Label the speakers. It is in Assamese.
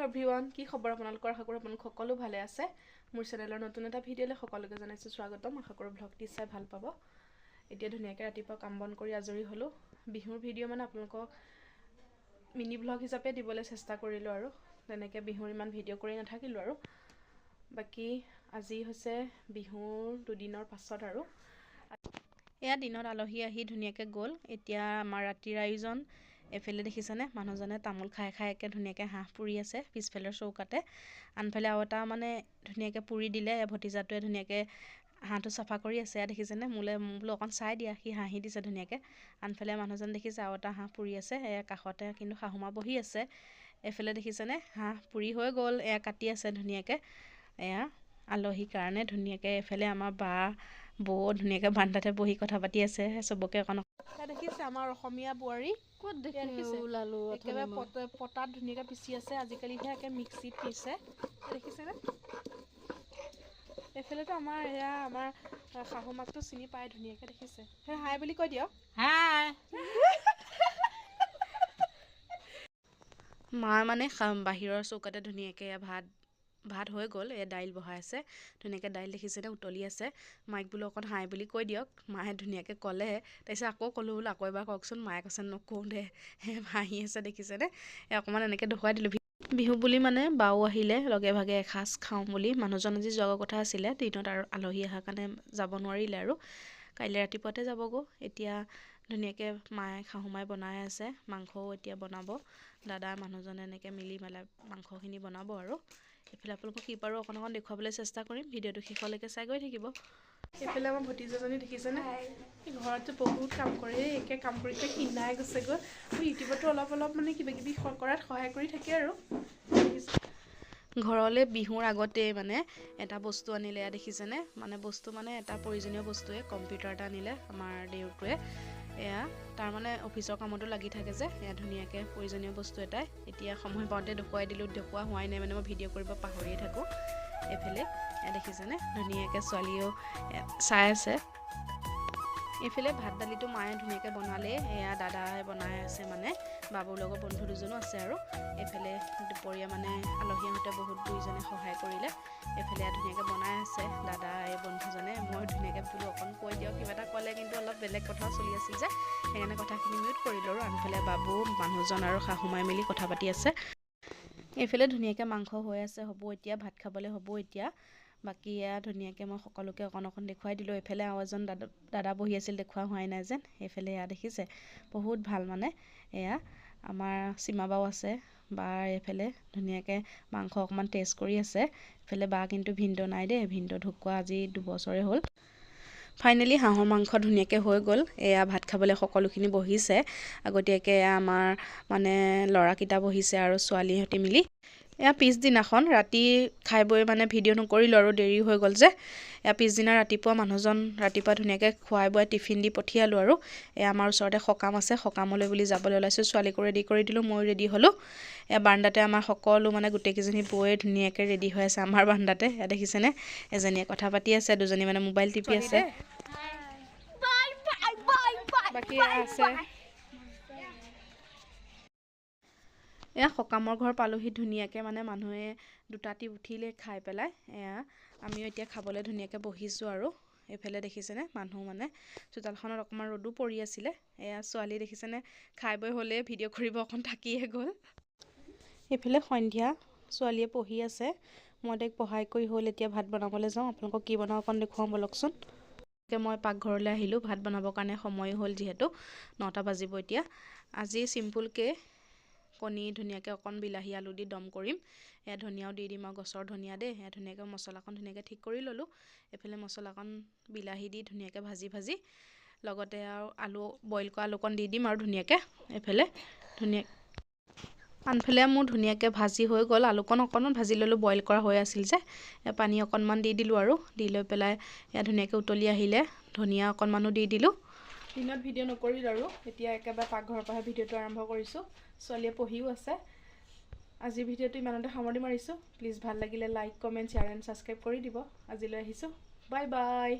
Speaker 1: হেল্ল' এভৰিৱান, কি খবৰ আপোনালোকৰ? আশা কৰোঁ আপোনালোক সকলো ভালে আছে। মোৰ চেনেলৰ নতুন এটা ভিডিঅ'লৈ সকলোকে জনাইছোঁ স্বাগতম। আশা কৰোঁ ভ্লগটি চাই ভাল পাব। এতিয়া ধুনীয়াকৈ ৰাতিপুৱা কাম বন কৰি আজৰি হ'লোঁ। বিহুৰ ভিডিঅ' মানে আপোনালোকক মিনি ভ্লগ হিচাপে দিবলৈ চেষ্টা কৰিলোঁ আৰু তেনেকৈ বিহুৰ ইমান ভিডিঅ' কৰি নাথাকিলোঁ আৰু বাকী আজি হৈছে বিহুৰ দুদিনৰ পাছত আৰু এয়া দিনত আলহী আহি ধুনীয়াকৈ গ'ল। এতিয়া আমাৰ ৰাতিৰ আয়োজন। এফালে দেখিছেনে মানুহজনে তামোল খাই খাই একে ধুনীয়াকৈ হাঁহ পুৰি আছে পিছফালৰ চৌকাতে। আনফালে আৰু এটা মানে ধুনীয়াকৈ পুৰি দিলে ভতিজাটোৱে ধুনীয়াকৈ হাঁহটো চাফা কৰি আছে। দেখিছেনে মোলৈ বোলো অকণ চাই দিয়া, সি হাঁহি দিছে ধুনীয়াকৈ। আনফালে মানুহজন দেখিছে আৰু এটা হাঁহ পুৰি আছে। এয়া কাষতে কিন্তু শাহুমা বহি আছে। এফালে দেখিছেনে হাঁহ পুৰি হৈ গ'ল, এয়া কাটি আছে ধুনীয়াকৈ। এয়া আলহীৰ কাৰণে ধুনীয়াকৈ এফালে আমাৰ বা বৌ ধুনীয়াকৈ বান্দাতে বহি কথা পাতি আছে চবকে অকণ। দেখিছে আমাৰ অসমীয়া বোৱাৰী ক'ত দেখিছে একেবাৰে পটাত ধুনীয়াকৈ পিচি আছে। আজিকালিহে একে মিক্সিত পিছে দেখিছেনে। এইফালেতো আমাৰ এয়া আমাৰ শাহুমাকটো চিনি পাই ধুনীয়াকৈ দেখিছে। সেই হাই বুলি কৈ দিয়ক। হাই মা মানে বাহিৰৰ চৌকাতে ধুনীয়াকৈ ভাত হৈ গ'ল। এই দাইল বহাই আছে ধুনীয়াকৈ। দাইল দেখিছেনে উতলি আছে। মাইক বোলো অকণ হাই বুলি কৈ দিয়ক। মায়ে ধুনীয়াকৈ ক'লে। তাৰপিছত আকৌ ক'লোঁ বোলো আকৌ এবাৰ কওকচোন। মায়ে কৈছে নকওঁ দে, হাঁহি আছে দেখিছেনে। অকণমান এনেকৈ দেখুৱাই দিলোঁ। বিহু বুলি মানে বাও আহিলে লগে ভাগে এসাঁজ খাওঁ বুলি। মানুহজন আজি যোৱাৰ কথা আছিলে দিনত আৰু আলহী অহাৰ কাৰণে যাব নোৱাৰিলে আৰু কাইলৈ ৰাতিপুৱাতে যাবগৈ। এতিয়া ধুনীয়াকৈ মায়ে শাহুমাই বনাই আছে। মাংসও এতিয়া বনাব। দাদা মানুহজনে এনেকৈ মিলি মেলাই মাংসখিনি বনাব আৰু এইফালে আপোনালোকক কি পাৰোঁ অকণ অকণ দেখুৱাবলৈ চেষ্টা কৰিম। ভিডিঅ'টো শেষলৈকে চাই গৈ থাকিব। এইফালে আমাৰ ভতিজাজনী দেখিছেনে, ঘৰত যে বহুত কাম কৰে। একে কাম কৰিতে ক্ষীণাই গৈছেগৈ। মোৰ ইউটিউবতো অলপ মানে কিবা কিবি কৰাত সহায় কৰি থাকে আৰু ঘৰলৈ বিহুৰ আগতেই মানে এটা বস্তু আনিলে। এয়া দেখিছেনে মানে বস্তু মানে এটা প্ৰয়োজনীয় বস্তুৱে কম্পিউটাৰ এটা আনিলে আমাৰ দেউৰটোৱে। এয়া তাৰমানে অফিচৰ কামতো লাগি থাকে যে, এয়া ধুনীয়াকৈ প্ৰয়োজনীয় বস্তু এটাই। এতিয়া সময় পাওঁতে দেখুৱাই দিলোঁ। দেখুওৱা হোৱাই নাই মানে মই ভিডিঅ' কৰিব পাহৰিয়ে থাকোঁ। এইফালে এয়া দেখিছেনে ধুনীয়াকৈ ছোৱালীও চাই আছে। এইফালে ভাত দালিটো মায়ে ধুনীয়াকৈ বনালে। এয়া দাদাই বনাই আছে মানে বাবুৰ লগত বন্ধু দুজনো আছে আৰু এইফালে দুপৰীয়া মানে আলহী আহোঁতে বহুত দুইজনে সহায় কৰিলে। এইফালে ধুনীয়াকৈ বনাই আছে দাদা এই বন্ধুজনে। মই ধুনীয়াকৈ বোলো অকণ কৈ দিয়ক কিবা এটা ক'লে, কিন্তু অলপ বেলেগ কথাও চলি আছিল যে সেইকাৰণে কথাখিনি মিউট কৰিলোঁ। আৰু আনফালে বাবু মানুহজন আৰু শাহুমাই মিলি কথা পাতি আছে। এইফালে ধুনীয়াকৈ মাংস হৈ আছে, হ'ব এতিয়া ভাত খাবলৈ হ'ব এতিয়া। বাকী এয়া ধুনীয়াকৈ মই সকলোকে অকণ অকণ দেখুৱাই দিলোঁ। এইফালে আৰু এজন দাদা বহি আছিল, দেখুওৱা হোৱাই নাই যেন। এইফালে এয়া দেখিছে বহুত ভাল মানে এয়া আমাৰ সীমাবাও আছে। বা এইফালে ধুনীয়াকৈ মাংস অকণমান টেষ্ট কৰি আছে। এইফালে বা কিন্তু ভিনদেউ নাই দেই, ভিনদেউ ঢুকুৱা আজি 2 বছৰে হ'ল। ফাইনেলি হাঁহৰ মাংস ধুনীয়াকৈ হৈ গ'ল। এয়া ভাত খাবলৈ সকলোখিনি বহিছে আগতীয়াকৈ। এয়া আমাৰ মানে ল'ৰাকেইটা বহিছে আৰু ছোৱালীহঁতে মিলি। এয়া পিছদিনাখন ৰাতি খাই বৈ মানে ভিডিঅ' নকৰিলোঁ আৰু দেৰি হৈ গ'ল যে। এয়া পিছদিনা ৰাতিপুৱা মানুহজন ৰাতিপুৱা ধুনীয়াকৈ খুৱাই বোৱাই টিফিন দি পঠিয়ালোঁ আৰু এয়া আমাৰ ওচৰতে সকাম আছে, সকামলৈ বুলি যাবলৈ ওলাইছোঁ। ছোৱালীকো ৰেডি কৰি দিলোঁ, ময়ো ৰেডি হ'লোঁ। এয়া বাৰান্দাতে আমাৰ সকলো মানে গোটেইকেইজনী বৌয়ে ধুনীয়াকৈ ৰেডি হৈ আছে আমাৰ বাৰান্দাতে। এয়া দেখিছেনে এজনীয়ে কথা পাতি আছে, দুজনী মানে মোবাইল টিপি আছে। বাকী আছে এয়া সকামৰ ঘৰ পালোহি ধুনীয়াকৈ। মানে মানুহে 2টা উঠিলে খাই পেলাই। এয়া আমিও এতিয়া খাবলৈ ধুনীয়াকৈ বহিছোঁ আৰু এইফালে দেখিছেনে মানুহ মানে চোতালখনত অকণমান ৰ'দো পৰি আছিলে। এয়া ছোৱালী দেখিছেনে খাই বৈ হ'লে ভিডিঅ' কৰিব অকণ থাকিয়ে গ'ল। এইফালে সন্ধিয়া ছোৱালীয়ে পঢ়ি আছে। মই তাইক পঢ়াই কৰি হ'ল, এতিয়া ভাত বনাবলৈ যাওঁ। আপোনালোকক কি বনাওঁ অকণ দেখুৱাওঁ ব'লকচোন। মই পাকঘৰলৈ আহিলোঁ ভাত বনাবৰ কাৰণে। সময়ো হ'ল যিহেতু 9টা বাজিব এতিয়া। আজি চিম্পুলকৈ কণী ধুনীয়াকৈ অকণ বিলাহী আলু দি দম কৰিম। এয়া ধনিয়াও দি দিম আৰু গছৰ ধনিয়া দেই। এয়া ধুনীয়াকৈ মছলাকণ ধুনীয়াকৈ ঠিক কৰি ল'লোঁ। এইফালে মছলাকণ বিলাহী দি ধুনীয়াকৈ ভাজি লগতে আৰু আলু বইল কৰা আলুকণ দি দিম আৰু ধুনীয়াকৈ এইফালে আনফালে মোৰ ধুনীয়াকৈ ভাজি হৈ গ'ল। আলুকণ অকণমান ভাজি ল'লোঁ, বইল কৰা হৈ আছিল যে। পানী অকণমান দি দিলোঁ আৰু দি লৈ পেলাই এয়া ধুনীয়াকৈ উতলি আহিলে ধনিয়া অকণমানো দি দিলোঁ। দিনত ভিডিঅ' নকৰিলোঁ আৰু এতিয়া একেবাৰে পাকঘৰৰ পৰাহে ভিডিঅ'টো আৰম্ভ কৰিছোঁ। ছোৱালীয়ে পঢ়িও আছে। আজিৰ ভিডিঅ'টো ইমানতে সামৰণি মাৰিছোঁ। প্লিজ ভাল লাগিলে like, comment, share and subscribe কৰি দিব। আজিলৈ আহিছোঁ, বাই বাই।